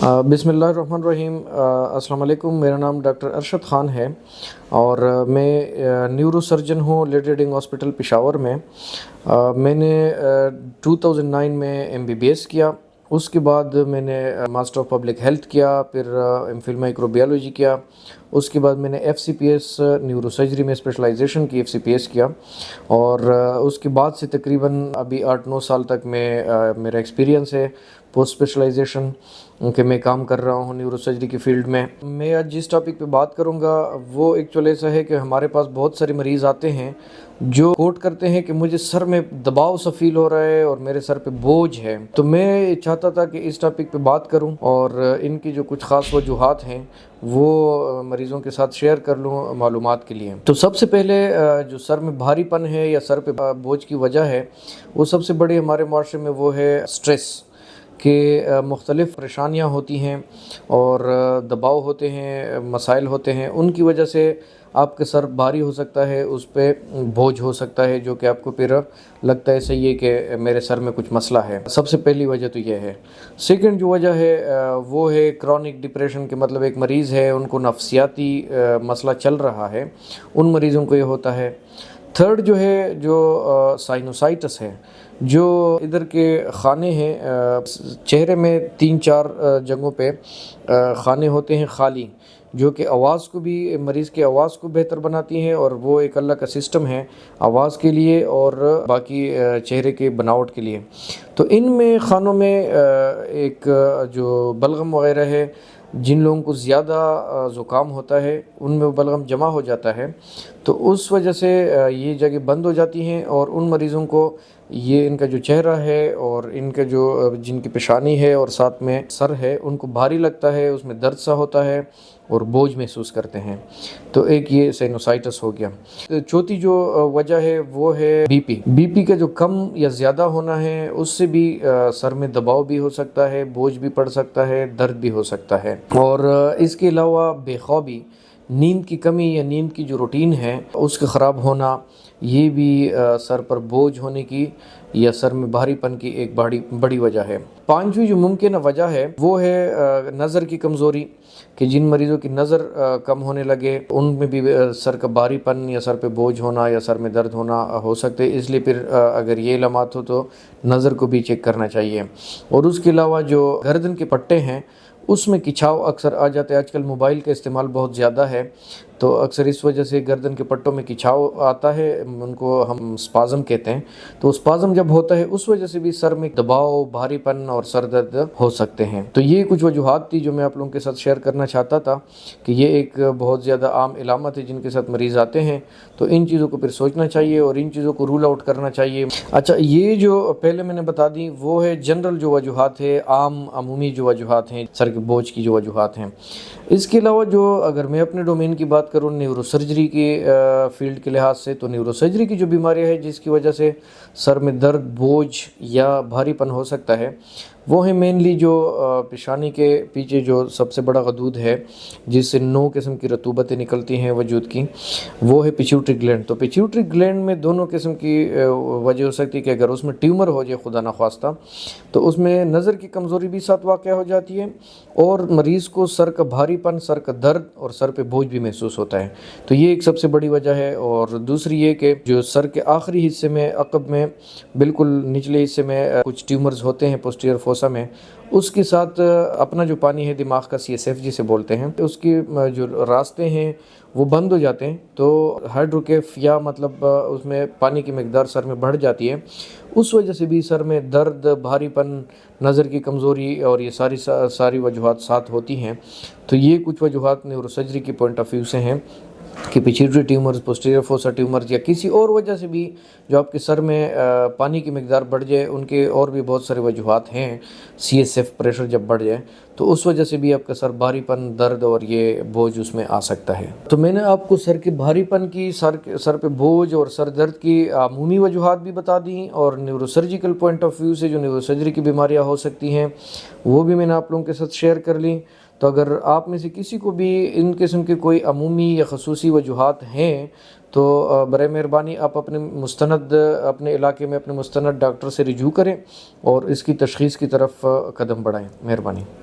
बिस्मिल्लाहिर्रहमानिर्रहीम। अस्सलाम वालेकुम। मेरा नाम डॉक्टर अरशद ख़ान है और मैं न्यूरो सर्जन हूँ लेडी रीडिंग हॉस्पिटल पेशावर में। मैंने 2009 में MBBS किया। उसके बाद मैंने मास्टर ऑफ पब्लिक हेल्थ किया, फिर एमफिल माइक्रोबायोलॉजी किया। उसके बाद मैंने FCPS न्यूरो सर्जरी में स्पेशलाइजेशन की, FCPS किया। और उसके बाद से तकरीबन अभी 8-9 साल तक मेरा एक्सपीरियंस है पोस्ट स्पेशलाइजेशन कि मैं काम कर रहा हूँ न्यूरो सर्जरी की फ़ील्ड में। मैं आज जिस टॉपिक पे बात करूँगा वो एक्चुअली ऐसा है कि हमारे पास बहुत सारे मरीज़ आते हैं जो कोट करते हैं कि मुझे सर में दबाव सा फील हो रहा है और मेरे सर पे बोझ है। तो मैं चाहता था कि इस टॉपिक पे बात करूं और इनकी जो कुछ ख़ास वजूहात हैं वो मरीज़ों के साथ शेयर कर लूं मालूमात के लिए। तो सबसे पहले जो सर में भारीपन है या सर पे बोझ की वजह है, वो सबसे बड़ी हमारे माशरे में वो है स्ट्रेस के मुख्तलिफ़ परेशानियाँ होती हैं और दबाव होते हैं, मसाइल होते हैं। उनकी वजह से आपका सर भारी हो सकता है, उस पर बोझ हो सकता है जो कि आपको फिर लगता है सही है कि मेरे सर में कुछ मसला है। सबसे पहली वजह तो यह है। सेकंड जो वजह है वो है क्रॉनिक डिप्रेशन के, मतलब एक मरीज़ है उनको नफ्सियाती मसला चल रहा है, उन मरीज़ों को ये होता है। थर्ड जो है जो साइनोसाइटिस है, जो इधर के खाने हैं चेहरे में 3-4 जगहों पे खाने होते हैं खाली, जो कि आवाज़ को भी, मरीज़ की आवाज़ को बेहतर बनाती हैं और वो एक अल्लाह का सिस्टम है आवाज़ के लिए और बाकी चेहरे के बनावट के लिए। तो इनमें खानों में एक जो बलगम वगैरह है, जिन लोगों को ज़्यादा ज़ुकाम होता है उनमें वो बलगम जमा हो जाता है, तो उस वजह से ये जगह बंद हो जाती हैं और उन मरीज़ों को ये इनका जो चेहरा है और इनका जो जिनकी पेशानी है और साथ में सर है उनको भारी लगता है, उसमें दर्द सा होता है और बोझ महसूस करते हैं। तो एक ये साइनोसाइटिस हो गया। तो चौथी जो वजह है वो है बीपी का जो कम या ज़्यादा होना है, उससे भी सर में दबाव भी हो सकता है, बोझ भी पड़ सकता है, दर्द भी हो सकता है। और इसके अलावा बेख्वाबी, नींद की कमी या नींद की जो रूटीन है उसका ख़राब होना, ये भी सर पर बोझ होने की या सर में भारीपन की एक बड़ी वजह है। पांचवी जो मुमकिन वजह है वो है नज़र की कमज़ोरी, कि जिन मरीज़ों की नज़र कम होने लगे उनमें भी सर का भारीपन या सर पे बोझ होना या सर में दर्द होना हो सकते हैं। इसलिए फिर अगर ये इलामात हो तो नज़र को भी चेक करना चाहिए। और उसके अलावा जो गर्दन के पट्टे हैं उसमें खिंचाव अक्सर आ जाता है। आजकल मोबाइल का इस्तेमाल बहुत ज़्यादा है, तो अक्सर इस वजह से गर्दन के पट्टों में खिंचाव आता है, उनको हम स्पाज़म कहते हैं। तो स्पाज़म जब होता है उस वजह से भी सर में दबाव, भारीपन और सर दर्द हो सकते हैं। तो ये कुछ वजूहात थी जो मैं आप लोगों के साथ शेयर करना चाहता था कि ये एक बहुत ज़्यादा आम इलामत है जिनके साथ मरीज़ आते हैं। तो इन चीज़ों को फिर सोचना चाहिए और इन चीज़ों को रूल आउट करना चाहिए। अच्छा, ये जो पहले मैंने बता दी वो है जनरल जो वजूहात है, आम अमूमी जो वजूहात हैं, सर के बोझ की जो वजूहात हैं। इसके अलावा जो अगर मैं अपने डोमेन की बात करूँ न्यूरो सर्जरी की फील्ड के लिहाज से, तो न्यूरो सर्जरी की जो बीमारियां है जिसकी वजह से सर में दर्द, बोझ या भारीपन हो सकता है, वो है मेनली जो पेशानी के पीछे जो सबसे बड़ा गदूद है जिससे 9 किस्म की रतूबतें निकलती हैं वजूद की, वो है पिट्यूटरी ग्लैंड। तो पिट्यूटरी ग्लैंड में दोनों किस्म की वजह हो सकती है कि अगर उसमें ट्यूमर हो जाए खुदा ना ख्वास्ता, तो उसमें नज़र की कमज़ोरी भी साथ वाक़या हो जाती है और मरीज़ को सर का भारीपन, सर का दर्द और सर पे बोझ भी महसूस होता है। तो ये एक सबसे बड़ी वजह है। और दूसरी ये कि जो सर के आखिरी हिस्से में, अक़ब में बिल्कुल निचले हिस्से में कुछ ट्यूमर्स होते हैं पोस्टीरियर फोसा में, उसके साथ अपना जो पानी है दिमाग का, CSF जिसे बोलते हैं, उसके जो रास्ते हैं वो बंद हो जाते हैं। तो हाइड्रोकेफ या मतलब उसमें पानी की मकदार सर में बढ़ जाती है, उस वजह से भी सर में दर्द, भारीपन, नज़र की कमज़ोरी और ये सारी वजूहात साथ होती हैं। तो ये कुछ वजूहात न्यूरो सर्जरी की पॉइंट ऑफ व्यू से हैं कि pituitary tumours, posterior fossa tumours या किसी और वजह से भी जो आपके सर में पानी की मकदार बढ़ जाए, उनके और भी बहुत सारे वजूहात हैं। CSF प्रेशर जब बढ़ जाए तो उस वजह से भी आपका सर भारीपन, दर्द और ये बोझ उसमें आ सकता है। तो मैंने आपको सर के भारीपन की, सर पे बोझ और सर दर्द की अमूमी वजूहात भी बता दी और neuro surgical point of view से जो न्यूरो सर्जरी की बीमारियाँ हो सकती हैं वो भी मैंने आप लोगों के साथ शेयर कर ली। तो अगर आप में से किसी को भी इन किस्म के कोई अमूमी या ख़ुसूसी वजूहात हैं तो बराए मेहरबानी आप अपने इलाके में अपने मुस्तनद डॉक्टर से रिजू करें और इसकी तशख़ीस की तरफ कदम बढ़ाएं। मेहरबानी।